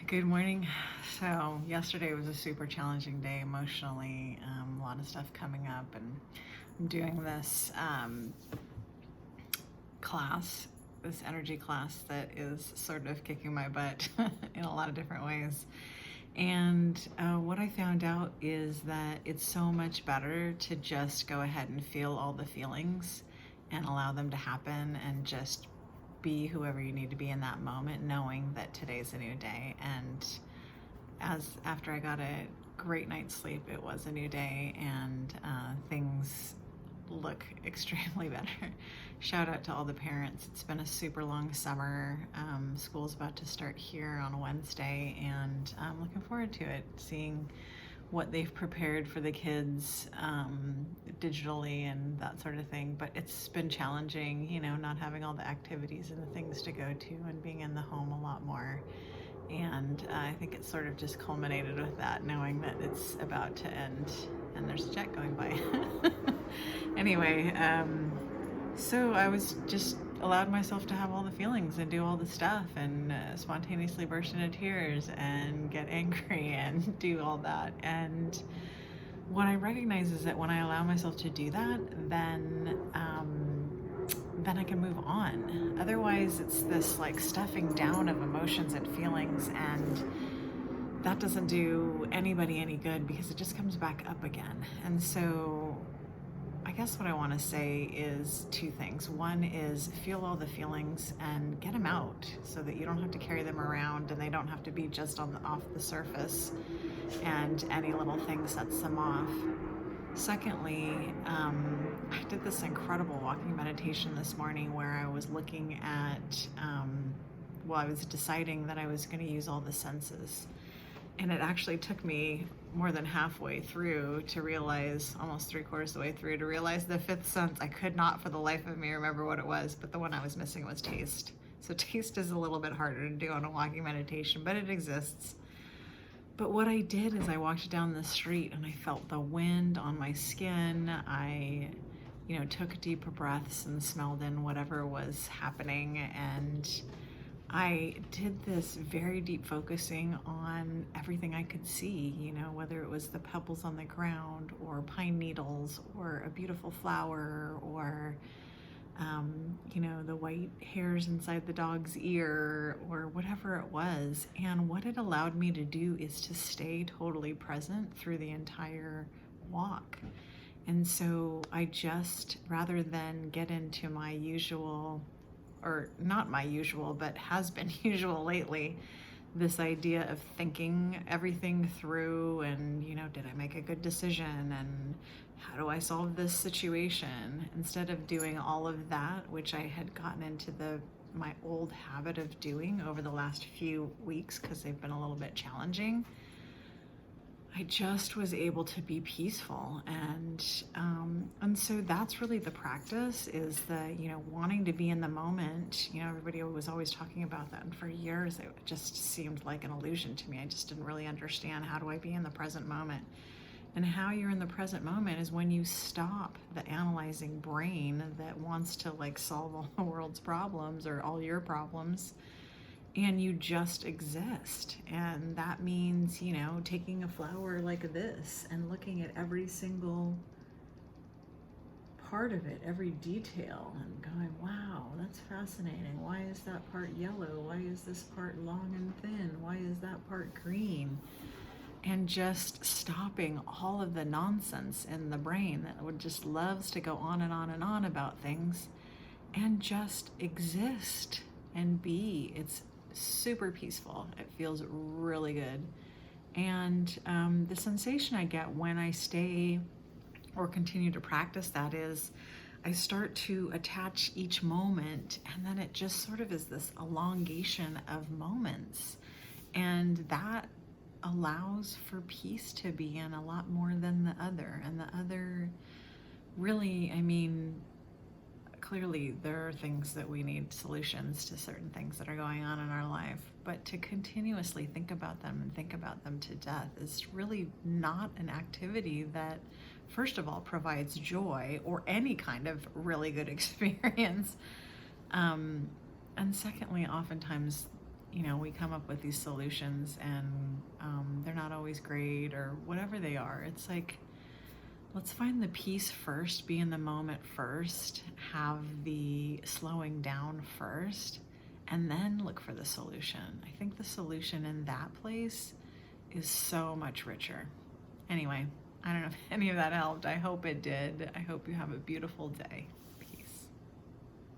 Good morning. So, yesterday was a super challenging day emotionally. A lot of stuff coming up, and I'm doing this class, this energy class that is sort of kicking my butt in a lot of different ways. And what I found out is that it's so much better to just go ahead and feel all the feelings and allow them to happen and just be whoever you need to be in that moment, knowing that today's a new day. And as after I got a great night's sleep, it was a new day, and things look extremely better. Shout out to all the parents. It's been a super long summer. School's about to start here on a Wednesday, and I'm looking forward to it, seeing what they've prepared for the kids digitally and that sort of thing. But it's been challenging, not having all the activities and the things to go to and being in the home a lot more. And I think it sort of just culminated with that, knowing that it's about to end and there's a jet going by. Anyway, so I was just allowed myself to have all the feelings and do all the stuff and spontaneously burst into tears and get angry and do all that. And what I recognize is that when I allow myself to do that, then I can move on. Otherwise, it's this like stuffing down of emotions and feelings, and that doesn't do anybody any good because it just comes back up again. And so I guess what I want to say is two things. One is feel all the feelings and get them out so that you don't have to carry them around and they don't have to be just off the surface and any little thing sets them off. Secondly, I did this incredible walking meditation this morning where I was looking at, I was deciding that I was going to use all the senses. And it actually took me more than halfway through to realize, almost 3/4 of the way through, to realize the fifth sense. I could not for the life of me remember what it was, but the one I was missing was taste. So taste is a little bit harder to do on a walking meditation, but it exists. But what I did is I walked down the street and I felt the wind on my skin. I, took deeper breaths and smelled in whatever was happening. And I did this very deep focusing on everything I could see, whether it was the pebbles on the ground or pine needles or a beautiful flower or the white hairs inside the dog's ear or whatever it was. And what it allowed me to do is to stay totally present through the entire walk. And so I just, rather than get into my usual, or not my usual, but has been usual lately, this idea of thinking everything through and, did I make a good decision and how do I solve this situation? Instead of doing all of that, which I had gotten into my old habit of doing over the last few weeks because they've been a little bit challenging, I just was able to be peaceful. And so that's really the practice, is the, wanting to be in the moment. Everybody was always talking about that. And for years, it just seemed like an illusion to me. I just didn't really understand, how do I be in the present moment? And how you're in the present moment is when you stop the analyzing brain that wants to solve all the world's problems or all your problems, and you just exist. And that means, taking a flower like this and looking at every single part of it, every detail, and going, wow, that's fascinating. Why is that part yellow? Why is this part long and thin? Why is that part green? And just stopping all of the nonsense in the brain that just loves to go on and on and on about things, and just exist and be. It's super peaceful. It feels really good. And the sensation I get when I stay or continue to practice that is I start to attach each moment, and then it just sort of is this elongation of moments. And that allows for peace to be in a lot more than the other. And the other, really, clearly there are things that we need solutions to certain things that are going on in our life, but to continuously think about them and think about them to death is really not an activity that, first of all, provides joy or any kind of really good experience. And secondly, oftentimes you know, we come up with these solutions and they're not always great or whatever they are. It's like, let's find the peace first, be in the moment first, have the slowing down first, and then look for the solution. I think the solution in that place is so much richer. Anyway, I don't know if any of that helped. I hope it did. I hope you have a beautiful day.